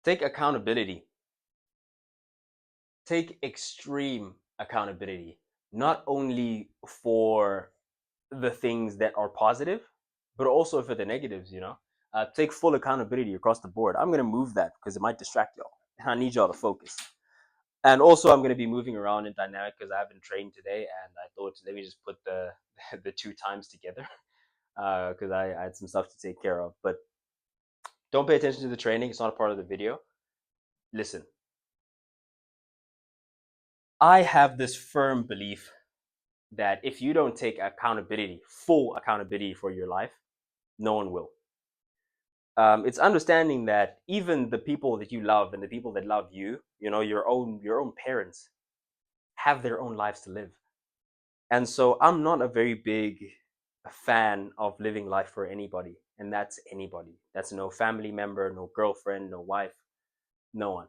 Take accountability. Take extreme accountability, not only for the things that are positive, but also for the negatives, take full accountability across the board. I'm going to move that because it might distract y'all. And I need y'all to focus. And also, I'm going to be moving around in dynamic because I haven't trained today. And I thought, let me just put the, the two times together because I had some stuff to take care of. But don't pay attention to the training. It's not a part of the video. Listen, I have this firm belief that if you don't take accountability, full accountability for your life, no one will. It's understanding that even the people that you love and the people that love you, your own parents, have their own lives to live. And so I'm not a very big fan of living life for anybody, and that's anybody. That's no family member, no girlfriend, no wife, no one.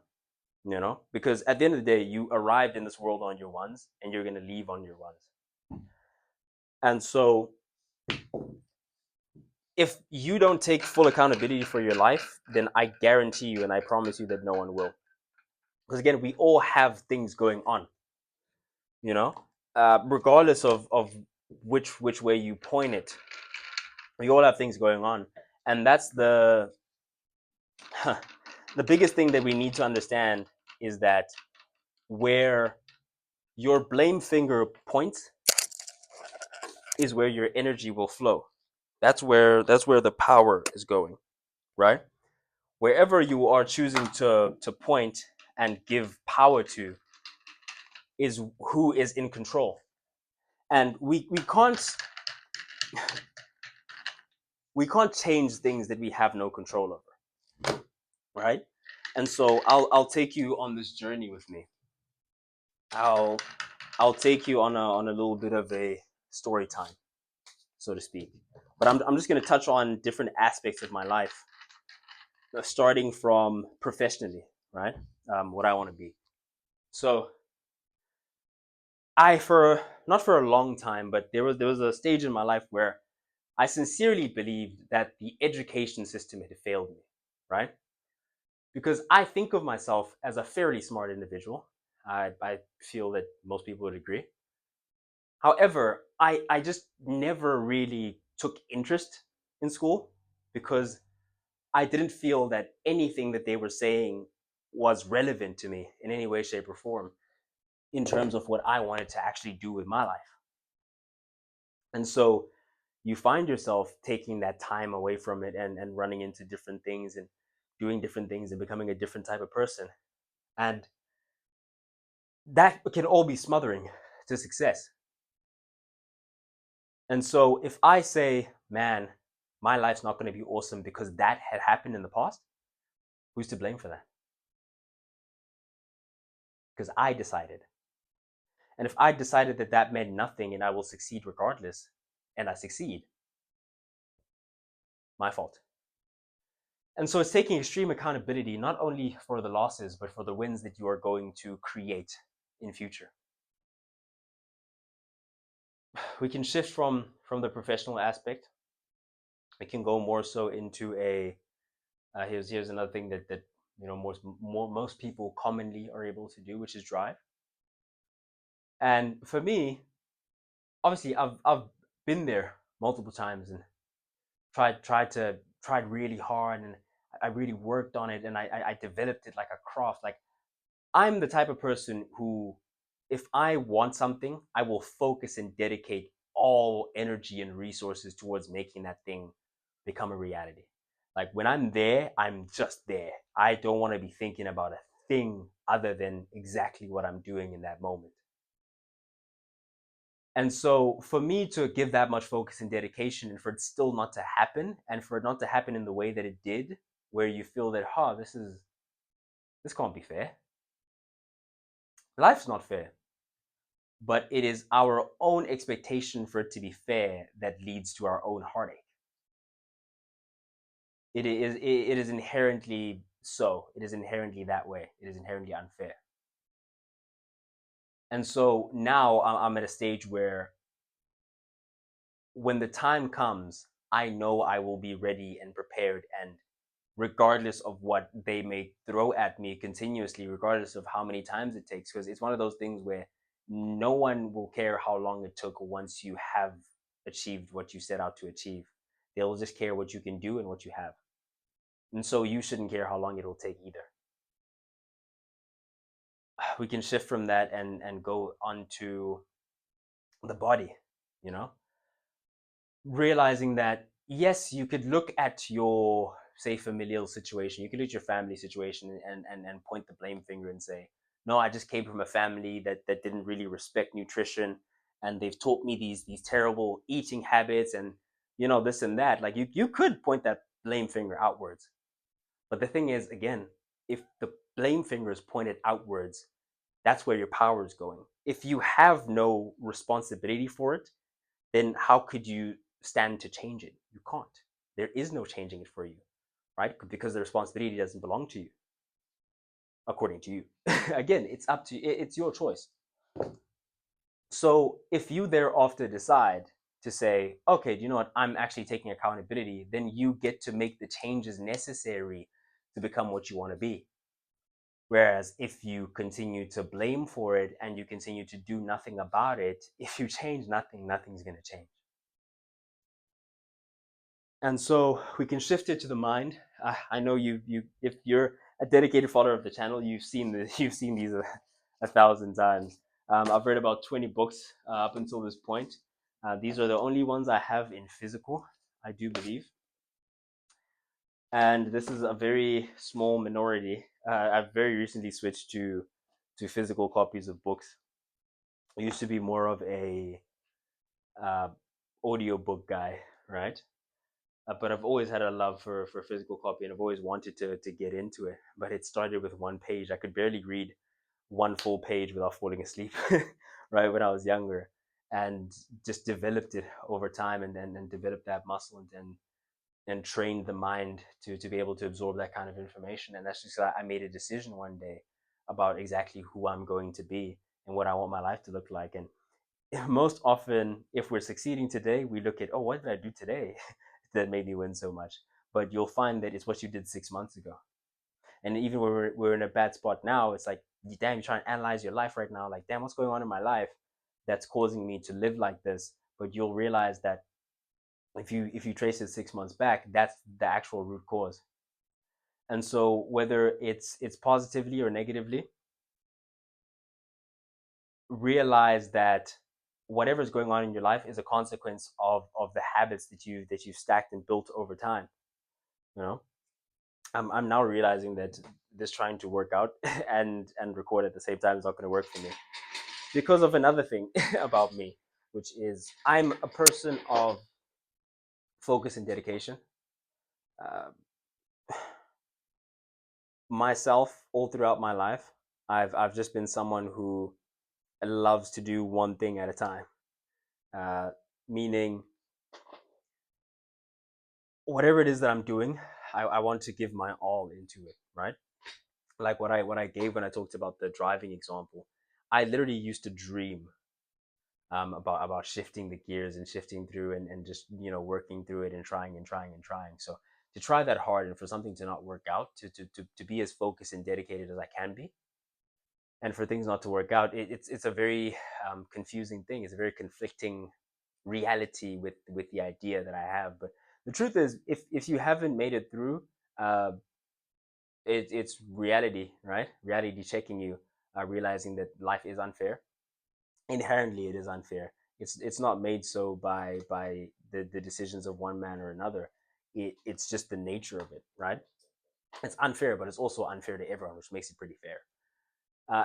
Because at the end of the day, you arrived in this world on your ones, and you're gonna leave on your ones. And so if you don't take full accountability for your life, then I guarantee you and I promise you that no one will. Because again, we all have things going on, regardless of which way you point it. We all have things going on, and that's the the biggest thing that we need to understand is that where your blame finger points is where your energy will flow. That's where the power is going, right? Wherever you are choosing to point and give power to is who is in control. And we can't change things that we have no control over, right? And so I'll take you on this journey with me. I'll take you on a little bit of a story time, so to speak. But I'm just going to touch on different aspects of my life, starting from professionally, right? What I want to be. So for not for a long time, but there was a stage in my life where I sincerely believed that the education system had failed me, right? Because I think of myself as a fairly smart individual. I feel that most people would agree. However, I just never really took interest in school because I didn't feel that anything that they were saying was relevant to me in any way, shape, or form in terms of what I wanted to actually do with my life. And so you find yourself taking that time away from it and running into different things and doing different things and becoming a different type of person. And that can all be smothering to success. And so if I say, man, my life's not going to be awesome because that had happened in the past, who's to blame for that? Because I decided. And if I decided that that meant nothing and I will succeed regardless, and I succeed, my fault. And so it's taking extreme accountability, not only for the losses, but for the wins that you are going to create in future. We can shift from the professional aspect. We can go more so into here's another thing that most people commonly are able to do, which is drive. And for me, obviously, I've been there multiple times and tried really hard, and I really worked on it, and I developed it like a craft. Like, I'm the type of person who, if I want something, I will focus and dedicate all energy and resources towards making that thing become a reality. Like, when I'm there, I'm just there. I don't want to be thinking about a thing other than exactly what I'm doing in that moment. And so for me to give that much focus and dedication and for it still not to happen, and for it not to happen in the way that it did, where you feel that, this can't be fair. Life's not fair. But it is our own expectation for it to be fair that leads to our own heartache. It is inherently so. It is inherently that way. It is inherently unfair. And so now I'm at a stage where when the time comes, I know I will be ready and prepared and regardless of what they may throw at me continuously, regardless of how many times it takes. Because it's one of those things where no one will care how long it took once you have achieved what you set out to achieve. They'll just care what you can do and what you have. And so you shouldn't care how long it'll take either. We can shift from that and go onto the body, you know, realizing that yes, you could look at your, say, familial situation, you could look at your family situation and point the blame finger and say, no, I just came from a family that didn't really respect nutrition, and they've taught me these terrible eating habits, and this and that. Like you could point that blame finger outwards. But the thing is, again, if the blame finger is pointed outwards, that's where your power is going. If you have no responsibility for it, then how could you stand to change it? You can't. There is no changing it for you, right? Because the responsibility doesn't belong to you, according to you. Again, it's up to you. It's your choice. So if you thereafter decide to say, okay, do you know what? I'm actually taking accountability, then you get to make the changes necessary to become what you want to be. Whereas if you continue to blame for it and you continue to do nothing about it, if you change nothing, nothing's going to change. And so we can shift it to the mind. I know if you're a dedicated follower of the channel, you've seen these a thousand times. I've read about 20 books up until this point. These are the only ones I have in physical, I do believe. And this is a very small minority. I've very recently switched to physical copies of books. I used to be more of a uh, audiobook guy, right? But I've always had a love for physical copy, and I've always wanted to get into it. But it started with one page. I could barely read one full page without falling asleep, right, when I was younger, and just developed it over time, and developed that muscle, and trained the mind to be able to absorb that kind of information. And that's just, I made a decision one day about exactly who I'm going to be and what I want my life to look like. And most often, if we're succeeding today, we look at, oh, what did I do today that made me win so much? But you'll find that it's what you did 6 months ago. And even when we're in a bad spot now, it's like, damn, you're trying to analyze your life right now. Like, damn, what's going on in my life that's causing me to live like this? But you'll realize that if you trace it 6 months back, that's the actual root cause. And so whether it's positively or negatively, realize that whatever's going on in your life is a consequence of the habits that you've stacked and built over time. You know, I'm now realizing that this trying to work out and record at the same time is not going to work for me because of another thing about me, which is I'm a person of focus and dedication. Uh, Myself, all throughout my life, I've just been someone who loves to do one thing at a time. Uh, Meaning, whatever it is that I'm doing, I want to give my all into it, right? Like what I gave when I talked about the driving example. I literally used to dream about shifting the gears and shifting through and just working through it and trying and trying and trying. So to try that hard and for something to not work out, to be as focused and dedicated as I can be, and for things not to work out, it's a very confusing thing. It's a very conflicting reality with the idea that I have. But the truth is, if you haven't made it through, uh, it's reality, right? Reality checking you, realizing that life is unfair. Inherently, it is unfair. It's not made so by the decisions of one man or another. It's just the nature of it, right? It's unfair, but it's also unfair to everyone, which makes it pretty fair.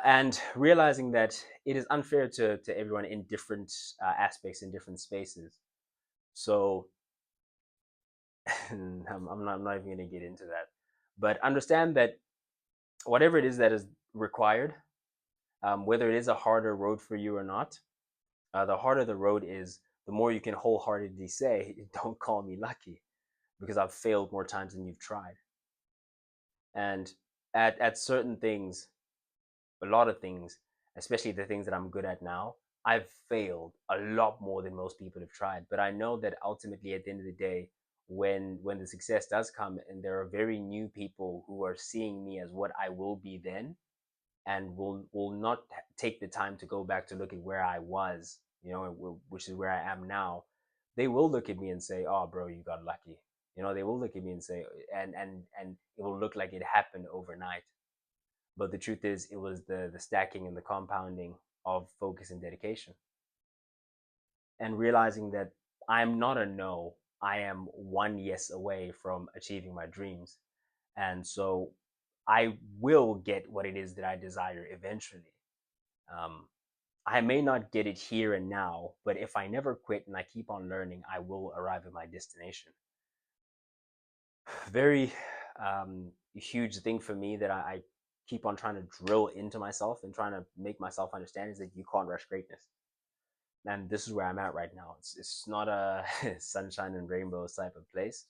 And realizing that it is unfair to everyone in different aspects, in different spaces. So I'm not even going to get into that. But understand that whatever it is that is required, whether it is a harder road for you or not, the harder the road is, the more you can wholeheartedly say, don't call me lucky, because I've failed more times than you've tried. And at certain things, a lot of things, especially the things that I'm good at now, I've failed a lot more than most people have tried. But I know that ultimately, at the end of the day, when the success does come and there are very new people who are seeing me as what I will be then, and will not take the time to go back to look at where I was, which is where I am now. They will look at me and say, "Oh, bro, you got lucky." They will look at me and say, and it will look like it happened overnight. But the truth is, it was the stacking and the compounding of focus and dedication, and realizing that I'm not a no. I am one yes away from achieving my dreams, and so I will get what it is that I desire eventually. Um, I may not get it here and now, but if I never quit and I keep on learning, I will arrive at my destination. Very huge thing for me that I keep on trying to drill into myself and trying to make myself understand is that you can't rush greatness. And this is where I'm at right now. It's not a sunshine and rainbows type of place.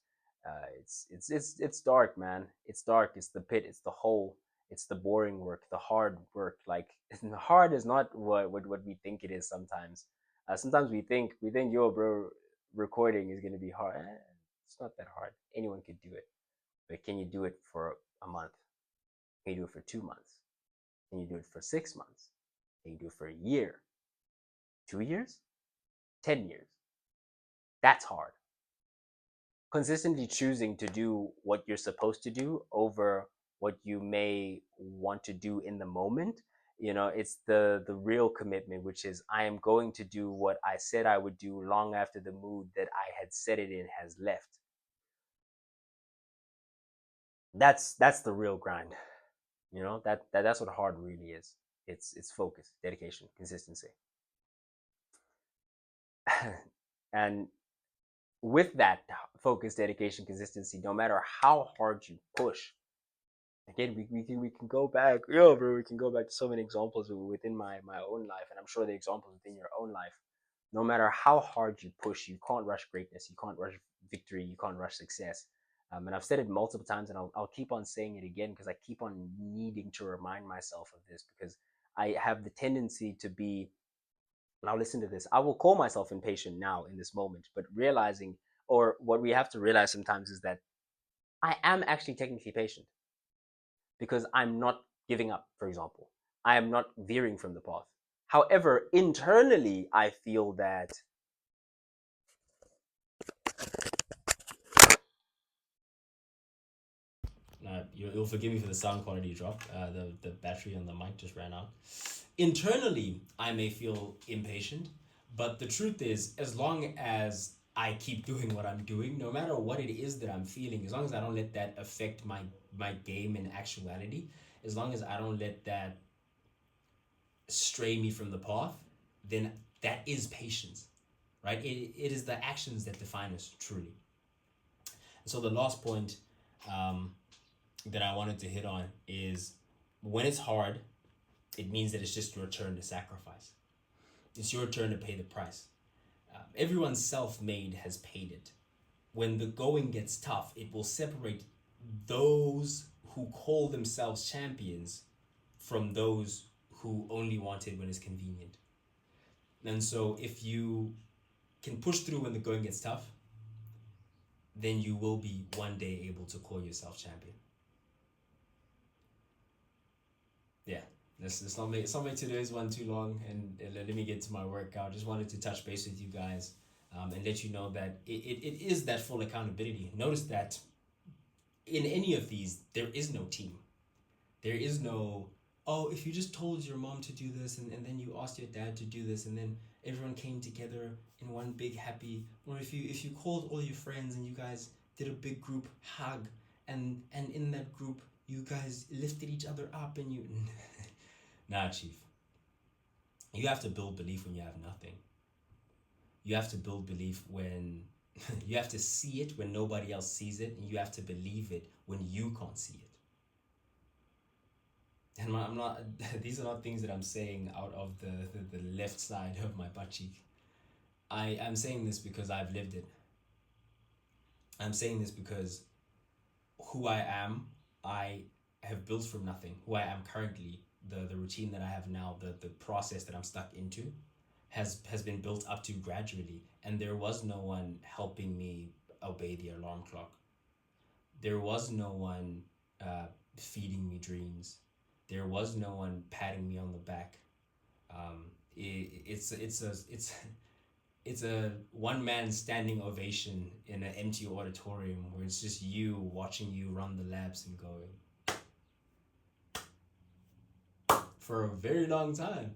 It's dark, man. It's dark. It's the pit. It's the hole. It's the boring work, the hard work. Like hard is not what we think it is sometimes. Sometimes we think yo, bro, recording is gonna be hard. It's not that hard. Anyone could do it, but can you do it for a month? Can you do it for 2 months? Can you do it for 6 months? Can you do it for a year? 2 years? 10 years? That's hard. Consistently choosing to do what you're supposed to do over what you may want to do in the moment, it's the real commitment, which is I am going to do what I said I would do long after the mood that I had set it in has left. That's the real grind. That's what hard really is. It's focus, dedication, consistency. And with that focus, dedication, consistency, no matter how hard you push, again, we can go back, yo, bro, we can go back to so many examples within my own life, and I'm sure the examples within your own life. No matter how hard you push, you can't rush greatness, you can't rush victory, you can't rush success. And I've said it multiple times, and I'll keep on saying it again because I keep on needing to remind myself of this because I have the tendency to be. Now listen to this. I will call myself impatient now in this moment, but realizing, or what we have to realize sometimes is that I am actually technically patient because I'm not giving up, for example. I am not veering from the path. However, internally, I feel that you'll forgive me for the sound quality drop. The battery on the mic just ran out. Internally, I may feel impatient, but the truth is, as long as I keep doing what I'm doing, no matter what it is that I'm feeling, as long as I don't let that affect my game in actuality, as long as I don't let that stray me from the path, then that is patience, right? It is the actions that define us truly. So the last point um, that I wanted to hit on is when it's hard, it means that it's just your turn to sacrifice. It's your turn to pay the price. Everyone self-made has paid it. When the going gets tough, it will separate those who call themselves champions from those who only want it when it's convenient. And so if you can push through when the going gets tough, then you will be one day able to call yourself champion. Yeah, let's not make today's one too long, and let me get to my workout. Just wanted to touch base with you guys and let you know that it is that full accountability. Notice that in any of these, there is no team. There is no, oh, if you just told your mom to do this and then you asked your dad to do this and then everyone came together in one big happy, or if you called all your friends and you guys did a big group hug and in that group you guys lifted each other up and you nah, chief. You have to build belief when you have nothing. You have to build belief when you have to see it when nobody else sees it, and you have to believe it when you can't see it. And I'm not. These are not things that I'm saying out of the left side of my butt cheek. I am saying this because I've lived it. I'm saying this because who I am, I have built from nothing. Who I am currently, the routine that I have now, the process that I'm stuck into, has been built up to gradually, and there was no one helping me obey the alarm clock. There was no one feeding me dreams. There was no one patting me on the back. It's a one man standing ovation in an empty auditorium where it's just you watching you run the labs and going for a very long time.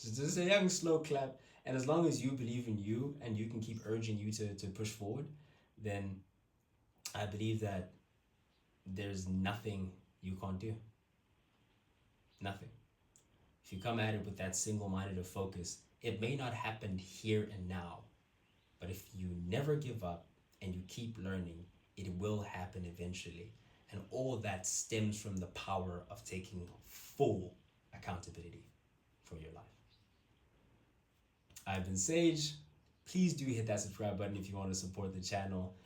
Just a young slow clap, and as long as you believe in you and you can keep urging you to push forward, then I believe that there's nothing you can't do. Nothing. If you come at it with that single-minded of focus, it may not happen here and now, but if you never give up and you keep learning, it will happen eventually. And all that stems from the power of taking full accountability for your life. I've been Sage. Please do hit that subscribe button if you want to support the channel.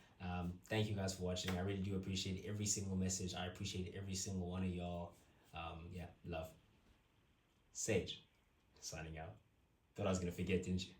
Thank you guys for watching. I really do appreciate every single message. I appreciate every single one of y'all. Yeah, love. Sage, signing out. Thought I was going to forget, didn't you?